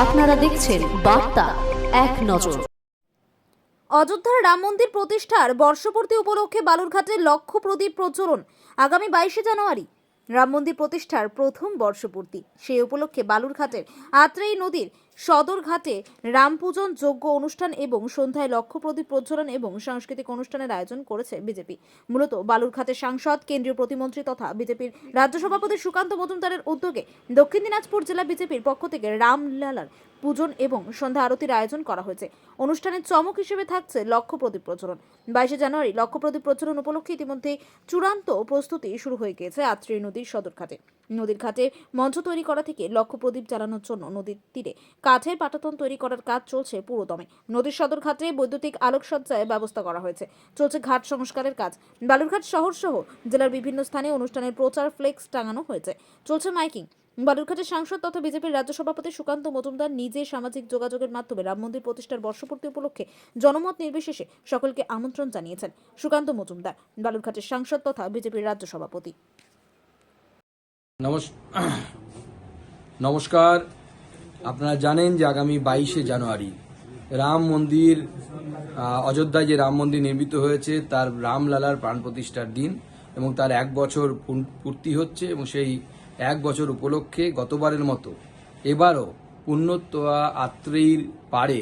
আপনারা দেখছেন বার্তা এক নজর। অযোধ্যার রাম মন্দির প্রতিষ্ঠার বর্ষপূর্তি উপলক্ষে বালুরঘাটে লক্ষ প্রদীপ প্রজ্বলন। আগামী 22শে জানুয়ারি রাম মন্দির প্রতিষ্ঠার প্রথম বর্ষপূর্তি। সেই উপলক্ষে বালুরঘাটের আত্রেই নদীর সদর ঘাটে রাম পূজন যজ্ঞ অনুষ্ঠান এবং সন্ধ্যায় লক্ষ প্রদীপ প্রজ্বলন এবং সাংস্কৃতিক অনুষ্ঠানের আয়োজন করেছে বিজেপি। মূলত বালুরঘাটের সাংসদ, কেন্দ্রীয় প্রতিমন্ত্রী তথা বিজেপির রাজ্য সভাপতি সুকান্ত মজুমদারের উদ্যোগে দক্ষিণ দিনাজপুর জেলা বিজেপির পক্ষ থেকে রামলালার পূজন এবং সন্ধ্যা আরতির আয়োজন করা হয়েছে। অনুষ্ঠানের চমক হিসেবে থাকছে লক্ষ প্রদীপ প্রজ্বলন। 22শে জানুয়ারি লক্ষ প্রদীপ প্রজ্বলন উপলক্ষে ইতিমধ্যে চূড়ান্ত প্রস্তুতি শুরু হয়ে গিয়েছে আত্রেই নদীর সদর ঘাটে। নদীর ঘাটে মঞ্চ তৈরি করা থেকে লক্ষ প্রদীপ জ্বালানোর জন্য নদীর তীরে কাঠের পাটাতন তৈরি করার কাজ চলছে পুরোদমে। নদীর সদর ঘাটে বৈদ্যুতিক আলোকসজ্জায় ব্যবস্থা করা হয়েছে। চলছে ঘাট সংস্কারের কাজ। বালুরঘাট শহর সহ জেলার বিভিন্ন স্থানে অনুষ্ঠানের প্রচার ফ্লেক্স টাঙানো হয়েছে। চলছে মাইকিং। বালুরঘাটের সাংসদ তথা বিজেপির রাজ্য সভাপতি সুকান্ত মজুমদার নিজে সামাজিক যোগাযোগের মাধ্যমে রাম মন্দির প্রতিষ্ঠার বর্ষপূর্তি উপলক্ষে জনমত নির্বিশেষে সকলকে আমন্ত্রণ জানিয়েছেন। সুকান্ত মজুমদার, বালুরঘাটের সাংসদ তথা বিজেপির রাজ্য সভাপতি। নমস্কার। আপনারা জানেন যে আগামী 22শে জানুয়ারি রাম মন্দির, অযোধ্যায় যে রাম মন্দির নির্মিত হয়েছে তার রামলালার প্রাণ প্রতিষ্ঠার দিন এবং তার 1 বছর পূর্তি হচ্ছে এবং সেই 1 বছর উপলক্ষে গতবারের মতো এবারও পুণ্যতোয়া আত্রেয়ীর পাড়ে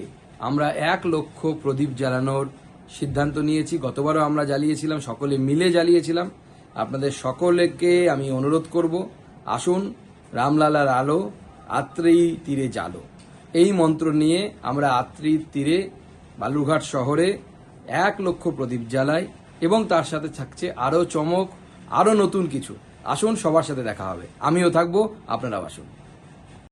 আমরা 1 লক্ষ প্রদীপ জ্বালানোর সিদ্ধান্ত নিয়েছি। গতবারও আমরা জ্বালিয়েছিলাম, সকলে মিলে জ্বালিয়েছিলাম। আপনাদের সকলকে আমি অনুরোধ করব, আসুন রামলালার আলো আত্রেয়ী তীরে জ্বালো। এই মন্ত্র নিয়ে আমরা আত্রেয়ীর তীরে বালুরঘাট শহরে 1 লক্ষ প্রদীপ জ্বালাই এবং তার সাথে থাকছে আরও চমক, আরও নতুন কিছু। আসুন, সবার সাথে দেখা হবে। আমিও থাকবো, আপনারাও আসুন।